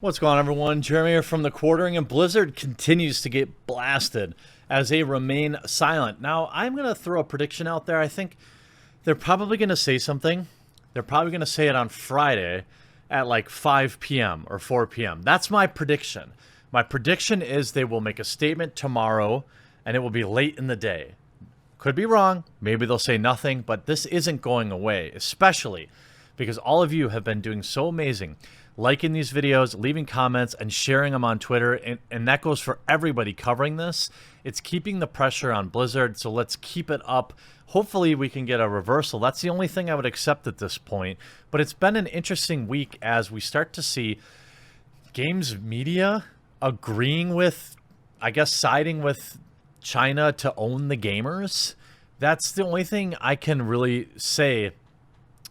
What's going on, everyone? Jeremy here from the Quartering, and Blizzard continues to get blasted as they remain silent. Now, I'm going to throw a prediction out there. I think they're probably going to say something. They're probably going to say it on Friday at like 5 p.m. or 4 p.m. That's my prediction. My prediction is they will make a statement tomorrow, and it will be late in the day. Could be wrong. Maybe they'll say nothing, but this isn't going away, especially because all of you have been doing so amazing, liking these videos, leaving comments, and sharing them on Twitter, and that goes for everybody covering this. It's keeping the pressure on Blizzard, so let's keep it up. Hopefully we can get a reversal. That's the only thing I would accept at this point, but it's been an interesting week as we start to see games media agreeing with, I guess, siding with China to own the gamers. That's the only thing I can really say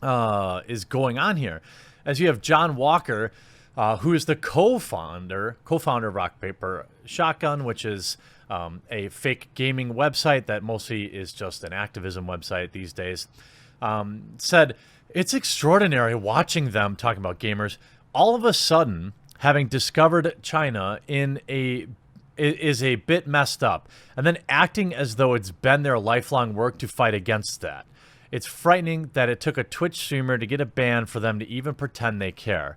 is going on here. As you have John Walker, who is the co-founder of Rock Paper Shotgun, which is a fake gaming website that mostly is just an activism website these days, said, "It's extraordinary watching them," talking about gamers, all of a sudden having discovered China is a bit messed up, and then acting as though it's been their lifelong work to fight against that. It's frightening that it took a Twitch streamer to get a ban for them to even pretend they care.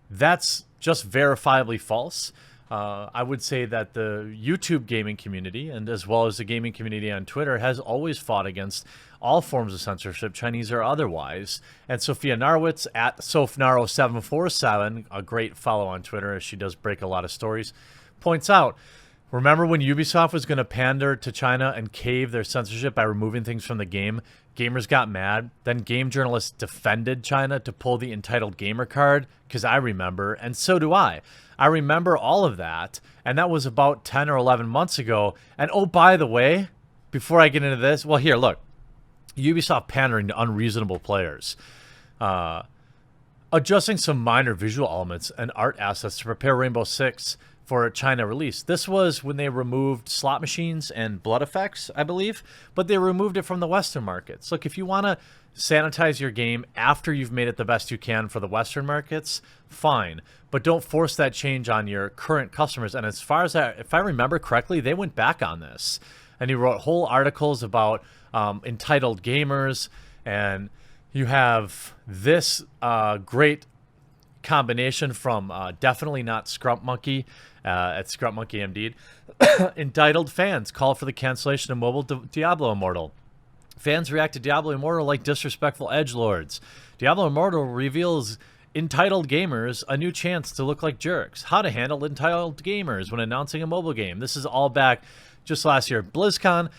That's just verifiably false. I would say that the YouTube gaming community, and as well as the gaming community on Twitter, has always fought against all forms of censorship, Chinese or otherwise. And Sophia Narwitz at SophNarrow747, a great follow on Twitter as she does break a lot of stories, points out, remember when Ubisoft was going to pander to China and cave their censorship by removing things from the game? Gamers got mad. Then game journalists defended China to pull the entitled gamer card, because I remember, and so do I. I remember all of that, and that was about 10 or 11 months ago. And oh, by the way, before I get into this, well, here, look. Ubisoft pandering to unreasonable players. Adjusting some minor visual elements and art assets to prepare Rainbow Six for a China release. This was when they removed slot machines and blood effects, I believe, but they removed it from the Western markets. Look, if you want to sanitize your game after you've made it the best you can for the Western markets, fine, but don't force that change on your current customers. And as far as that, if I remember correctly, they went back on this, and he wrote whole articles about entitled gamers, and you have this great combination from definitely not Scrump Monkey at Scrump Monkey MD. Entitled fans call for the cancellation of mobile Diablo Immortal. Fans react to Diablo Immortal like disrespectful edgelords. Diablo Immortal reveals entitled gamers a new chance to look like jerks. How to handle entitled gamers when announcing a mobile game. This is all back just last year at BlizzCon.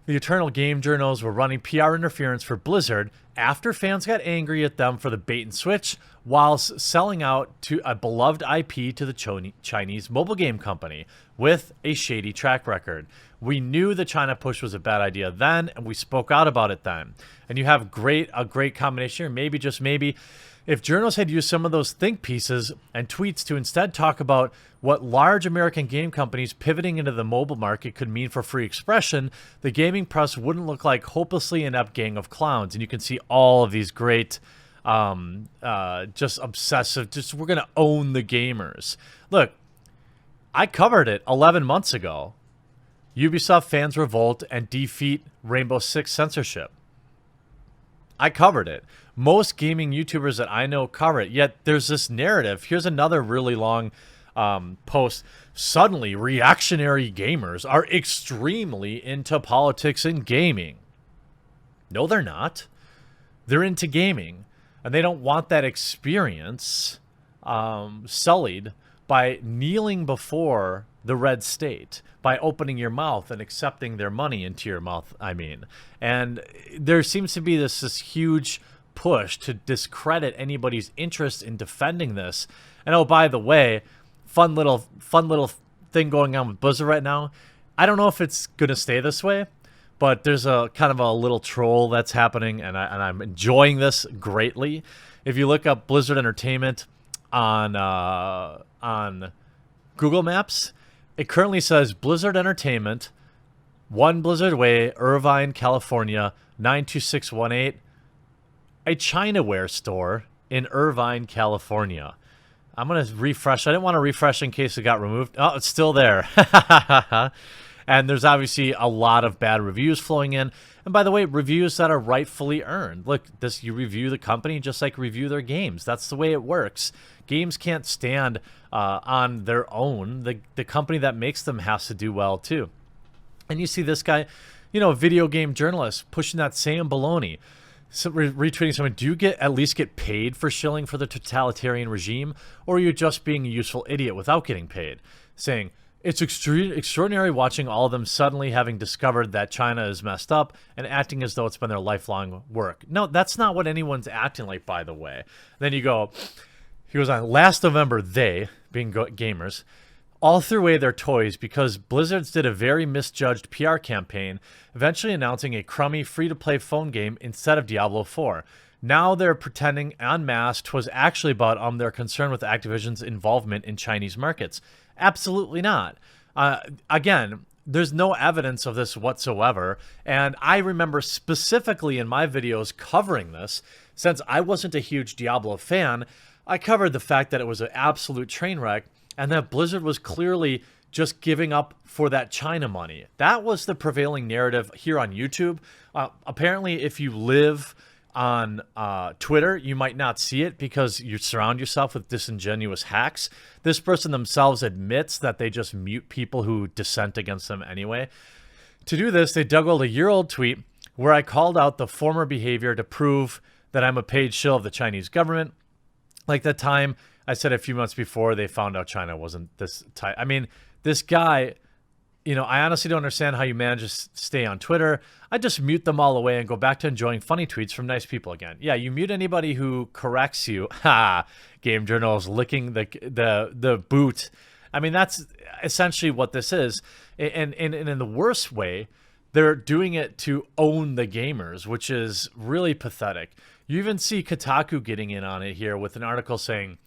The Eternal Game Journals were running PR interference for Blizzard after fans got angry at them for the bait and switch whilst selling out to a beloved IP to the Chinese mobile game company with a shady track record. We knew the China push was a bad idea then, and we spoke out about it then. And you have a great combination here. Maybe, just maybe, if journalists had used some of those think pieces and tweets to instead talk about what large American game companies pivoting into the mobile market could mean for free expression, the gaming press wouldn't look like hopelessly inept gang of clowns. And you can see all of these great, just obsessive, just we're going to own the gamers. Look, I covered it 11 months ago. Ubisoft fans revolt and defeat Rainbow Six censorship. I covered it. Most gaming YouTubers that I know cover it, yet there's this narrative. Here's another really long post. Suddenly, reactionary gamers are extremely into politics and gaming. No, they're not. They're into gaming, and they don't want that experience sullied by kneeling before the red state, by opening your mouth and accepting their money into your mouth, I mean. And there seems to be this huge push to discredit anybody's interest in defending this. And oh, by the way, fun little thing going on with Blizzard right now. I don't know if it's going to stay this way, but there's a kind of a little troll that's happening, and I'm enjoying this greatly. If you look up Blizzard Entertainment on Google Maps, it currently says Blizzard Entertainment, 1 Blizzard Way, Irvine, California, 92618. A Chinaware store in Irvine, California. I'm going to refresh. I didn't want to refresh in case it got removed. Oh, it's still there. And there's obviously a lot of bad reviews flowing in. And by the way, reviews that are rightfully earned. Look, you review the company just like review their games. That's the way it works. Games can't stand on their own. The company that makes them has to do well too. And you see this guy, a video game journalist pushing that same baloney. So retweeting someone, do you at least get paid for shilling for the totalitarian regime, or are you just being a useful idiot without getting paid? Saying, it's extraordinary watching all of them suddenly having discovered that China is messed up and acting as though it's been their lifelong work. No, that's not what anyone's acting like, by the way. Then he goes on, last November, they, being gamers, all threw away their toys because Blizzards did a very misjudged PR campaign, eventually announcing a crummy free-to-play phone game instead of Diablo 4. Now they're pretending en masse 'twas actually about their concern with Activision's involvement in Chinese markets. Absolutely not. Again, there's no evidence of this whatsoever, and I remember specifically in my videos covering this, since I wasn't a huge Diablo fan, I covered the fact that it was an absolute train wreck, and that Blizzard was clearly just giving up for that China money. That was the prevailing narrative here on YouTube. Apparently, if you live on Twitter, you might not see it because you surround yourself with disingenuous hacks. This person themselves admits that they just mute people who dissent against them anyway. To do this, they dug out a year-old tweet where I called out the former behavior to prove that I'm a paid shill of the Chinese government. Like that time I said a few months before they found out China wasn't this tight. I mean, this guy, I honestly don't understand how you manage to stay on Twitter. I just mute them all away and go back to enjoying funny tweets from nice people again. Yeah, you mute anybody who corrects you. Ha! Game journals licking the boot. I mean, that's essentially what this is. And in the worst way, they're doing it to own the gamers, which is really pathetic. You even see Kotaku getting in on it here with an article saying,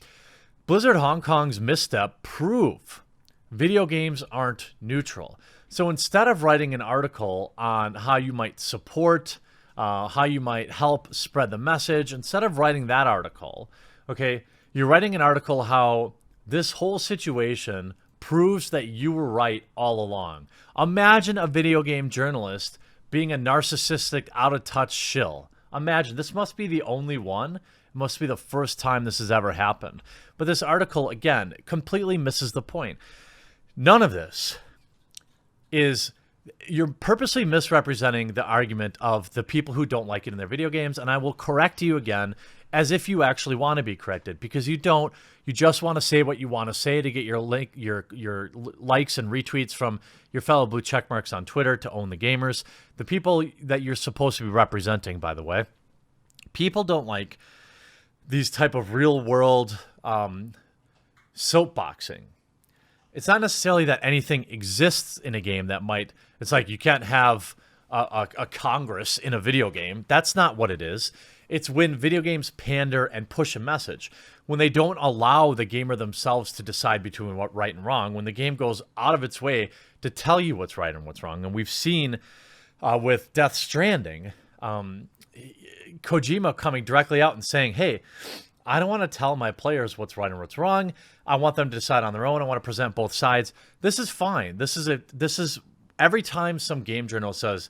Blizzard Hong Kong's misstep prove video games aren't neutral. So instead of writing an article on how you might support, how you might help spread the message, instead of writing that article, okay, you're writing an article how this whole situation proves that you were right all along. Imagine a video game journalist being a narcissistic, out-of-touch shill. Imagine, this must be the only one. It must be the first time this has ever happened. But this article, again, completely misses the point. None of this is, you're purposely misrepresenting the argument of the people who don't like it in their video games, and I will correct you again as if you actually want to be corrected, because you don't. You just want to say what you want to say to get your likes and retweets from your fellow blue checkmarks on Twitter to own the gamers. The people that you're supposed to be representing, by the way. People don't like these type of real world soapboxing. It's not necessarily that anything exists in a game that might, it's like you can't have a Congress in a video game. That's not what it is. It's when video games pander and push a message. When they don't allow the gamer themselves to decide between what right and wrong. When the game goes out of its way to tell you what's right and what's wrong. And we've seen with Death Stranding, Kojima coming directly out and saying, hey, I don't want to tell my players what's right and what's wrong. I want them to decide on their own. I want to present both sides. This is fine. This is every time some game journal says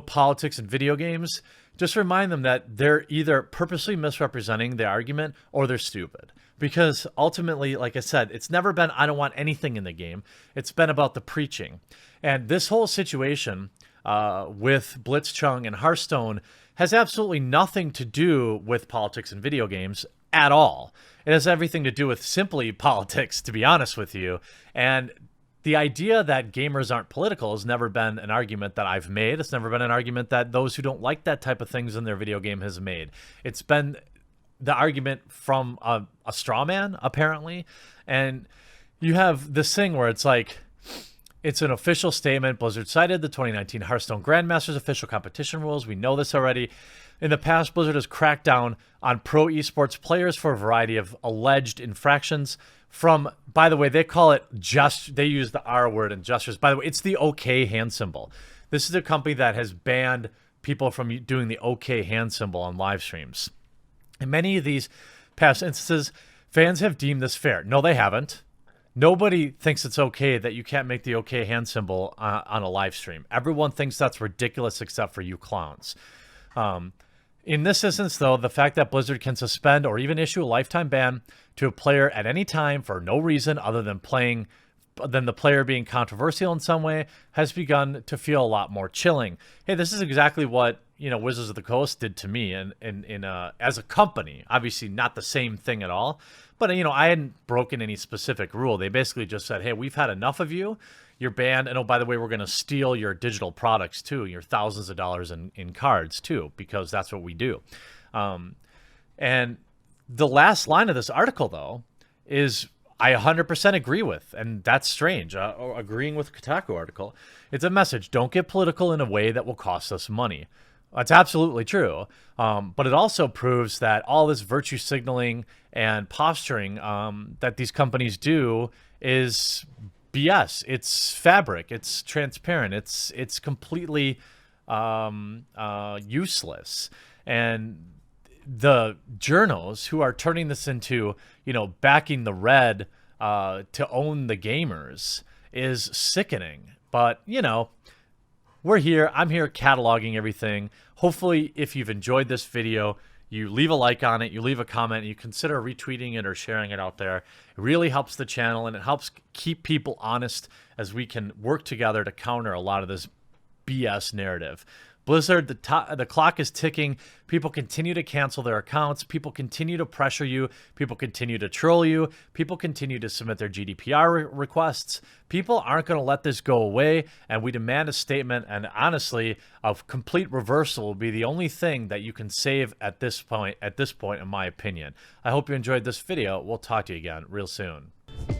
politics and video games, just remind them that they're either purposely misrepresenting the argument or they're stupid. Because ultimately, like I said, it's never been, I don't want anything in the game. It's been about the preaching. And this whole situation with Blitzchung and Hearthstone has absolutely nothing to do with politics and video games at all. It has everything to do with simply politics, to be honest with you. And the idea that gamers aren't political has never been an argument that I've made. It's never been an argument that those who don't like that type of things in their video game has made. It's been the argument from a straw man, apparently. And you have this thing where it's like, it's an official statement. Blizzard cited the 2019 Hearthstone Grandmasters official competition rules. We know this already. In the past, Blizzard has cracked down on pro esports players for a variety of alleged infractions from, by the way, they call it they use the R word in gestures. By the way, it's the OK hand symbol. This is a company that has banned people from doing the OK hand symbol on live streams. In many of these past instances, Fans have deemed this fair. No, they haven't. Nobody thinks it's okay that you can't make the okay hand symbol on a live stream. Everyone thinks that's ridiculous except for you clowns. In this instance, though, the fact that Blizzard can suspend or even issue a lifetime ban to a player at any time for no reason other than the player being controversial in some way has begun to feel a lot more chilling. Hey, this is exactly what, you know, Wizards of the Coast did to me as a company. Obviously not the same thing at all, but, you know, I hadn't broken any specific rule. They basically just said, hey, we've had enough of you. You're banned. And oh, by the way, we're going to steal your digital products too, your thousands of dollars in cards too, because that's what we do. And the last line of this article, though, is I 100% agree with, and that's strange, agreeing with Kotaku article. It's a message. Don't get political in a way that will cost us money. That's absolutely true. But it also proves that all this virtue signaling and posturing that these companies do is BS. It's fabric. It's transparent. It's completely useless. And the journos who are turning this into, you know, backing the red to own the gamers is sickening. But, you know, we're here. I'm here cataloging everything. Hopefully, if you've enjoyed this video, you leave a like on it, you leave a comment, you consider retweeting it or sharing it out there. It really helps the channel, and it helps keep people honest as we can work together to counter a lot of this BS narrative. Blizzard, the clock is ticking. People continue to cancel their accounts. People continue to pressure you. People continue to troll you. People continue to submit their GDPR requests. People aren't going to let this go away, and we demand a statement. And honestly, a complete reversal will be the only thing that you can save at this point, in my opinion. I hope you enjoyed this video. We'll talk to you again real soon.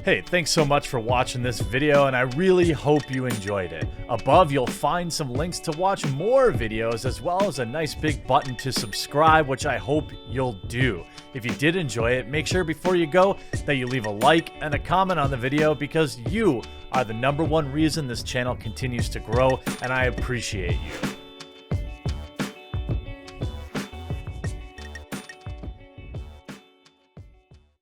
Hey, thanks so much for watching this video, and I really hope you enjoyed it. Above, you'll find some links to watch more videos, as well as a nice big button to subscribe, which I hope you'll do. If you did enjoy it, make sure before you go that you leave a like and a comment on the video, because you are the #1 reason this channel continues to grow, and I appreciate you.